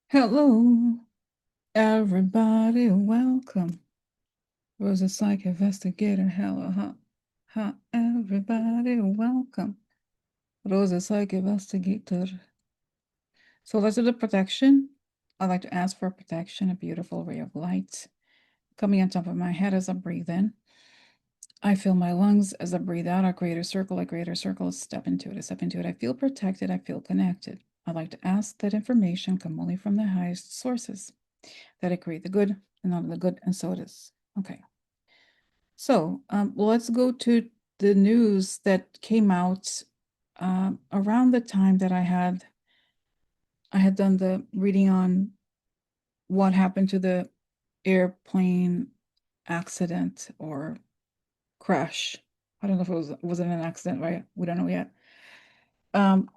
Hello, everybody, welcome. Rosa Psych Investigator, hello, everybody, welcome. Rosa Psych Investigator. So let's do the protection. I'd like to ask for protection, a beautiful ray of light coming on top of my head as I breathe in. I feel my lungs as I breathe out, a greater circle, step into it, I feel protected, I feel connected. I'd like to ask that information come only from the highest sources, that I create the good and not the good, and so it is. Okay. So let's go to the news that came out around the time that I had done the reading on what happened to the airplane accident or crash. I don't know if it wasn't an accident, right? We don't know yet. Um,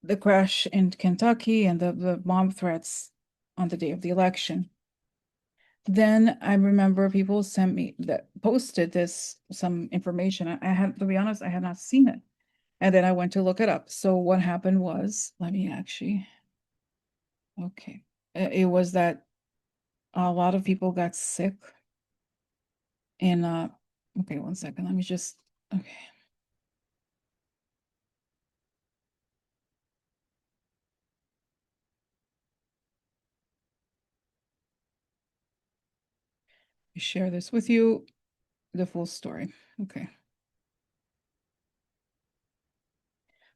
the crash in Kentucky and the bomb threats on the day of the election. Then I remember people sent me that posted some information. I had, to be honest, I had not seen it. And then I went to look it up. So what happened was, let me actually, okay. It was that a lot of people got sick in okay, one second. Let me just, okay. Share this with you, the full story. Okay.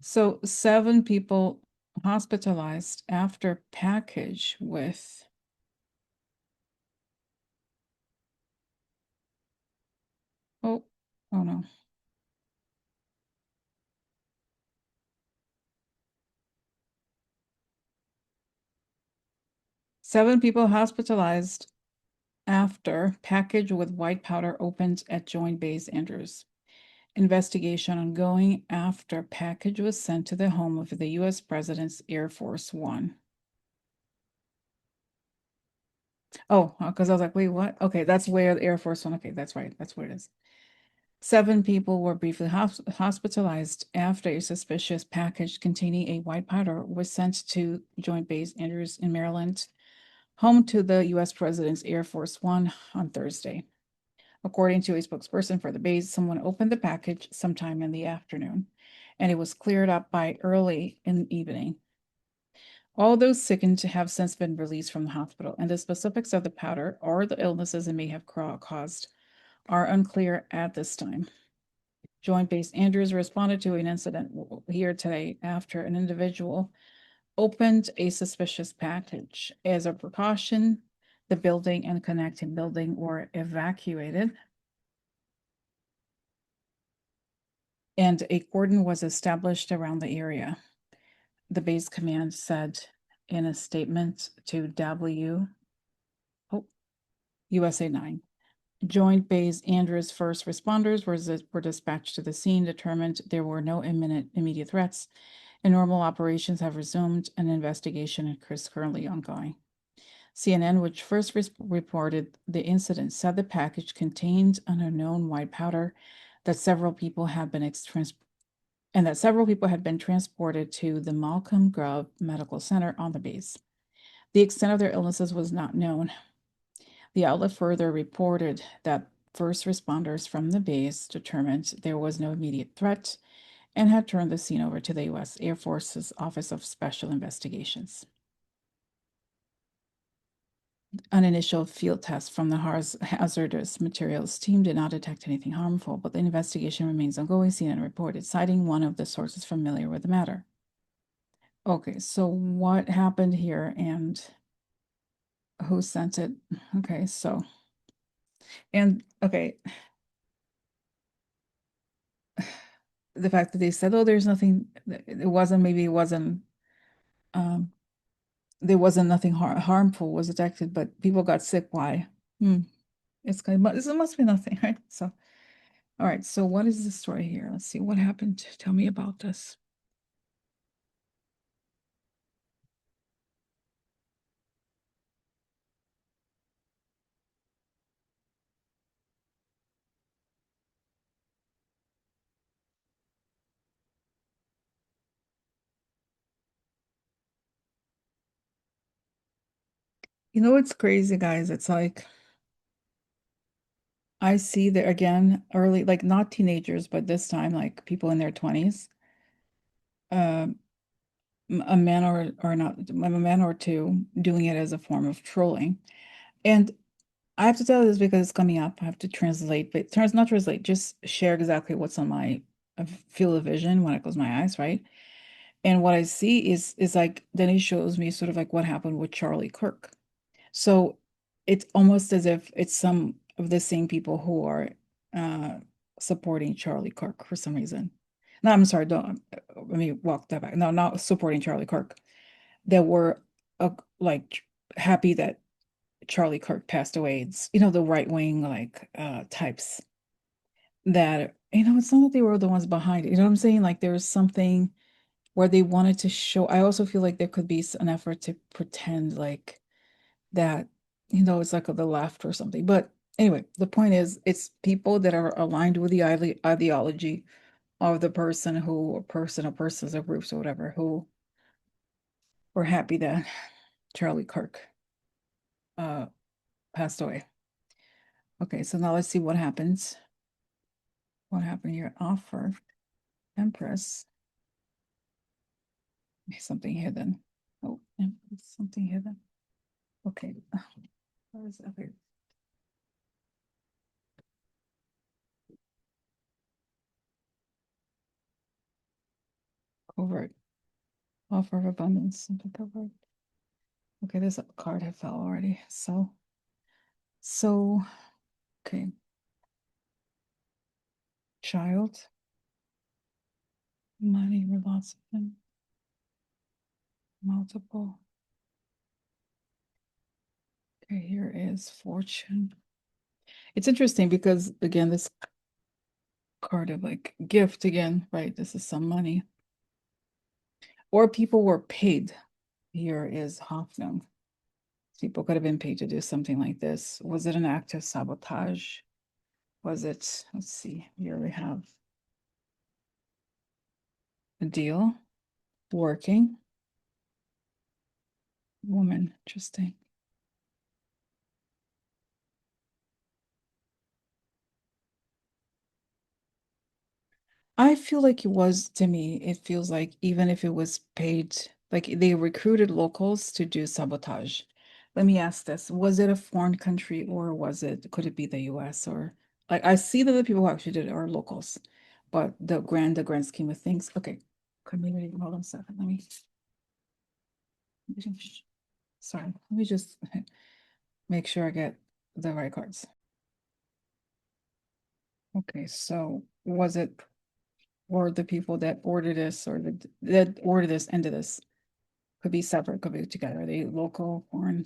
So 7 people hospitalized after package with, oh, oh no. 7 people hospitalized after package with white powder opened at Joint Base Andrews. Investigation ongoing after package was sent to the home of the U.S. President's Air Force One. Oh, because I was like, wait, what? Okay, that's where the Air Force One. Okay, that's right. That's where it is. 7 people were briefly hospitalized after a suspicious package containing a white powder was sent to Joint Base Andrews in Maryland, home to the U.S. President's Air Force One, on Thursday. According to a spokesperson for the base, someone opened the package sometime in the afternoon, and it was cleared up by early in the evening. All those sickened have since been released from the hospital, and the specifics of the powder or the illnesses it may have caused are unclear at this time. Joint Base Andrews responded to an incident here today after an individual opened a suspicious package. As a precaution, the building and connecting building were evacuated, and a cordon was established around the area. The base command said in a statement to USA 9. Joint Base Andrews first responders were dispatched to the scene, determined there were no immediate threats, and normal operations have resumed. An investigation is currently ongoing. CNN, which first reported the incident, said the package contained an unknown white powder that several people had been transported to the Malcolm Grove Medical Center on the base. The extent of their illnesses was not known. The outlet further reported that first responders from the base determined there was no immediate threat and had turned the scene over to the U.S. Air Force's Office of Special Investigations. An initial field test from the hazardous materials team did not detect anything harmful, but the investigation remains ongoing, CNN reported, citing one of the sources familiar with the matter. Okay, so what happened here and who sent it? Okay, so, and okay, the fact that they said, oh, there's nothing, maybe it wasn't, um, there wasn't nothing harmful was detected, but people got sick. Why? It's kind of, this must be nothing, right? So, all right, so what is the story here? Let's see what happened. Tell me about this. You know what's crazy, guys? It's like I see that again early, like not teenagers, but this time like people in their 20s, um, a man or not, a man or two doing it as a form of trolling. And I have to tell you this because it's coming up. I have to translate, but not translate, just share exactly what's on my field of vision when I close my eyes, right? And what I see is like then it shows me sort of like what happened with Charlie Kirk. So it's almost as if it's some of the same people who are uh supporting Charlie Kirk for some reason. No, I'm sorry, don't let me walk that back. No, not supporting Charlie Kirk. That were like happy that Charlie Kirk passed away. It's the right wing like types that it's not that they were the ones behind it. You know what I'm saying? Like there's something where they wanted to show. I also feel like there could be an effort to pretend like that, it's like the left or something. But anyway, the point is, it's people that are aligned with the ideology of the person who, or persons or groups or whatever, who were happy that Charlie Kirk uh passed away. Okay, so now let's see what happens. What happened here? Offer, Empress, something hidden. Oh, Empress, something hidden. Okay, where is that? Here? Covert, offer of abundance, something covert. Okay, this card had fell already. So, okay, child, money, lots of them, multiple. Okay, here is fortune. It's interesting because again, this card of like gift again, right? This is some money. Or people were paid. Here is Hoffnung. People could have been paid to do something like this. Was it an act of sabotage? Was it, let's see, here we have a deal, working, woman, interesting. I feel like it was to me, it feels like even if it was paid, like they recruited locals to do sabotage. Let me ask this, was it a foreign country or could it be the US or like I see that the people who actually did it are locals, but the grand scheme of things. Okay, community, hold on a second. Sorry, let me just make sure I get the right cards. Okay, so was it or the people that ordered this or that ordered this into this? Could be separate, could be together. Are they local, foreign?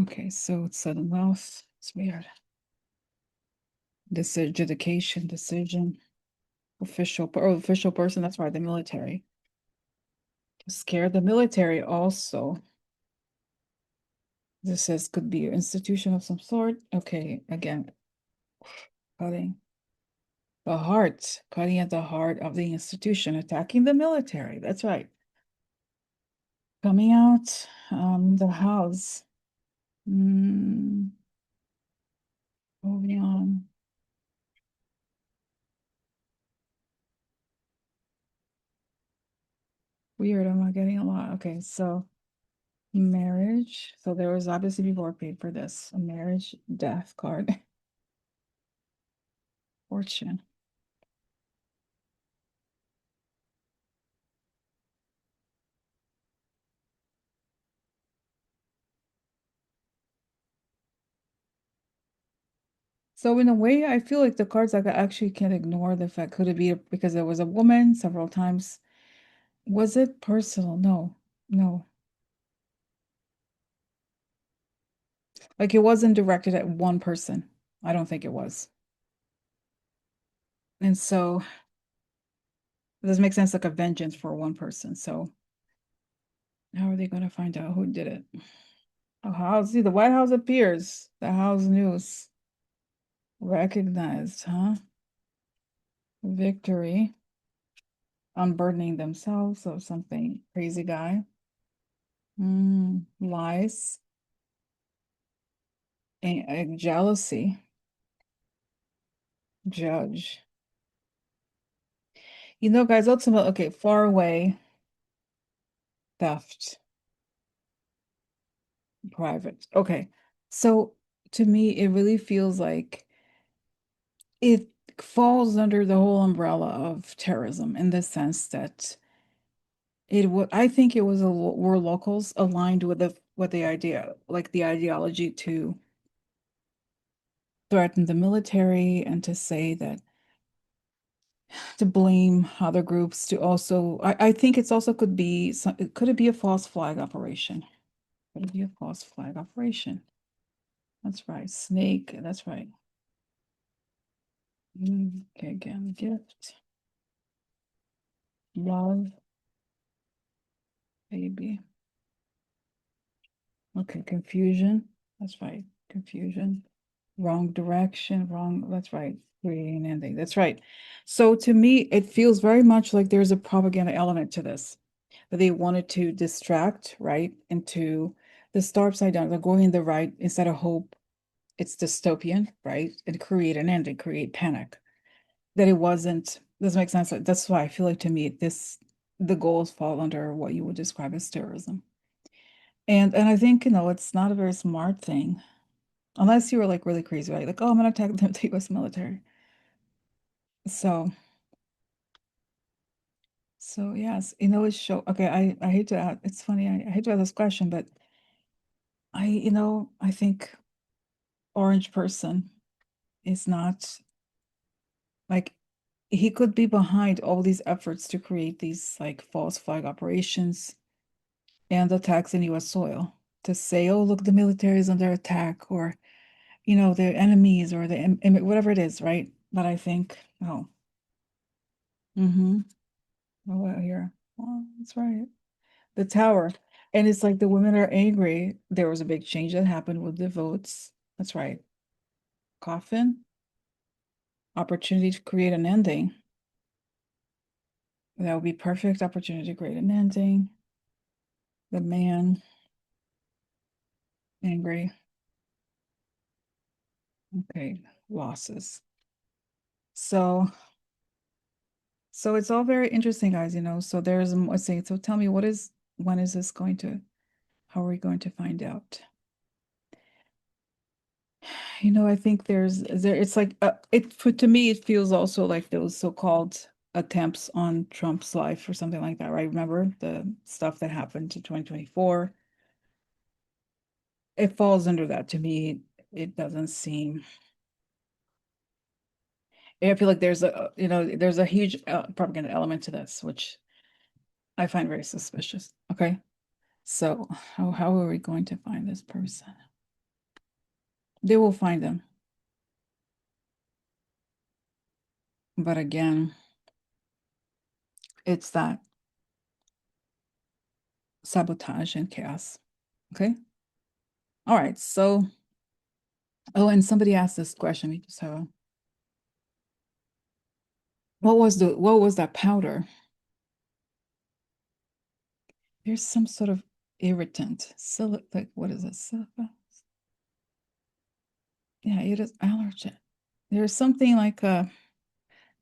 Okay, so it's sudden wealth. It's weird. This adjudication, decision, official person. That's why the military. Scare the military also. This says could be an institution of some sort. Okay, again, cutting cutting at the heart of the institution, attacking the military. That's right. Coming out, the house. Mm, moving on. Weird, I'm not getting a lot. Okay, so marriage. So there was obviously people were paid for this. A marriage, death card, fortune. So in a way, I feel like the cards like I actually can't ignore the fact could it be because there was a woman several times. Was it personal? No, no. Like it wasn't directed at one person. I don't think it was. And so this makes sense like a vengeance for one person. So how are they going to find out who did it? Oh, see, the White House appears. The House News recognized, huh? Victory, unburdening themselves of something crazy guy. Lies and jealousy, judge. You know, guys, ultimately, okay, far away, theft, private. Okay. So to me, it really feels like it falls under the whole umbrella of terrorism in the sense that I think it was were locals aligned with the idea, like the ideology to threaten the military and to say that to blame other groups to also I think it's also could be could it be a false flag operation? Could it be a false flag operation? That's right. Snake. That's right. Okay, again, gift, love, baby. Okay, confusion. That's right. Confusion. Wrong direction. Wrong. That's right. Creating an ending. That's right. So to me, it feels very much like there's a propaganda element to this. That they wanted to distract, right? Into the star upside down. They're going in the right instead of hope. It's dystopian, right? And create an ending, create panic. That it wasn't, doesn't make sense. That's why I feel like to me, the goals fall under what you would describe as terrorism. And I think, it's not a very smart thing. Unless you were like really crazy, right? Like, oh, I'm gonna attack the US military. So so yes, it's show okay, I hate to add, it's funny, I hate to ask this question, but I think orange person is not like he could be behind all these efforts to create these like false flag operations and attacks in US soil to say, oh, look, the military is under attack, or their enemies, or whatever it is, right? But I think, oh, mm-hmm. Oh, well, here. Well, that's right. The tower. And it's like the women are angry. There was a big change that happened with the votes. That's right. Coffin. Opportunity to create an ending. That would be perfect opportunity to create an ending. The man angry. Okay. Losses. So it's all very interesting, guys, So there's let's see. So tell me, when is this going to, how are we going to find out? I think it's like to me it feels also like those so-called attempts on Trump's life or something like that, right? Remember the stuff that happened to 2024? It falls under that to me. It doesn't seem. I feel like there's a huge propaganda element to this, which I find very suspicious. Okay, so how are we going to find this person? They will find them, but again, it's that sabotage and chaos. Okay. All right. So, oh, and somebody asked this question. We just have what was that powder? There's some sort of irritant. Like what is it? Silica? Yeah, it is allergen. There's something like a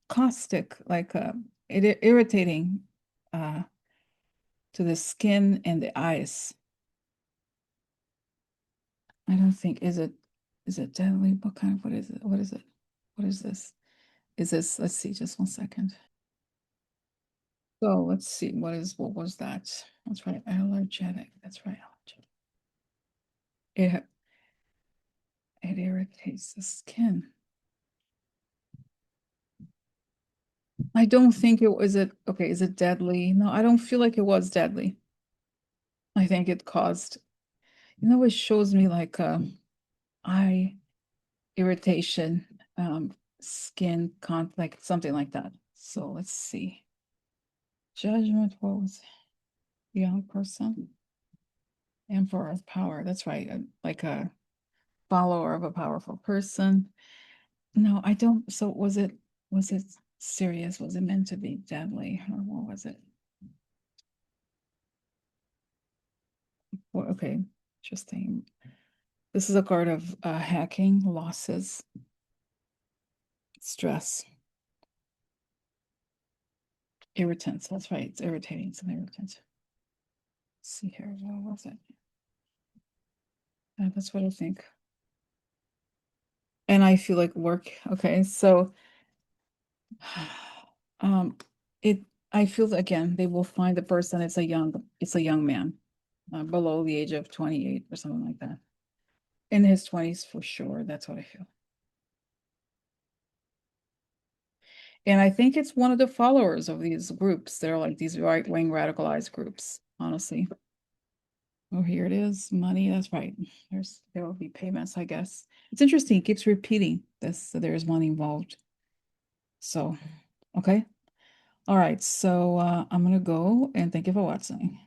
caustic, like irritating to the skin and the eyes. I don't think is it deadly? What is it? What is it? What is this? Is this, let's see, just 1 second. So let's see, what was that? That's right, allergenic. That's right, allergenic. It it irritates the skin. I don't think it was it. Okay, is it deadly? No, I don't feel like it was deadly. I think it caused, it shows me like eye irritation, skin like something like that. So let's see. Judgment, what was it? Young person. Emperor of power. That's right. Like a follower of a powerful person. No, I don't. So was it serious? Was it meant to be deadly? Or what was it? Well, okay, interesting. This is a card of hacking, losses, stress, irritants. That's right. It's irritating. It's an irritant. Let's see here. What was it? That's what I think. And I feel like work. Okay, so um, it. I feel that, again, they will find the person. It's a young man, below the age of 28 or something like that. In his 20s for sure. That's what I feel. And I think it's one of the followers of these groups. They're like these right-wing radicalized groups, honestly. Oh, here it is. Money. That's right. There will be payments, I guess. It's interesting. It keeps repeating this. So there's money involved. So, okay. All right. So I'm gonna go and thank you for watching.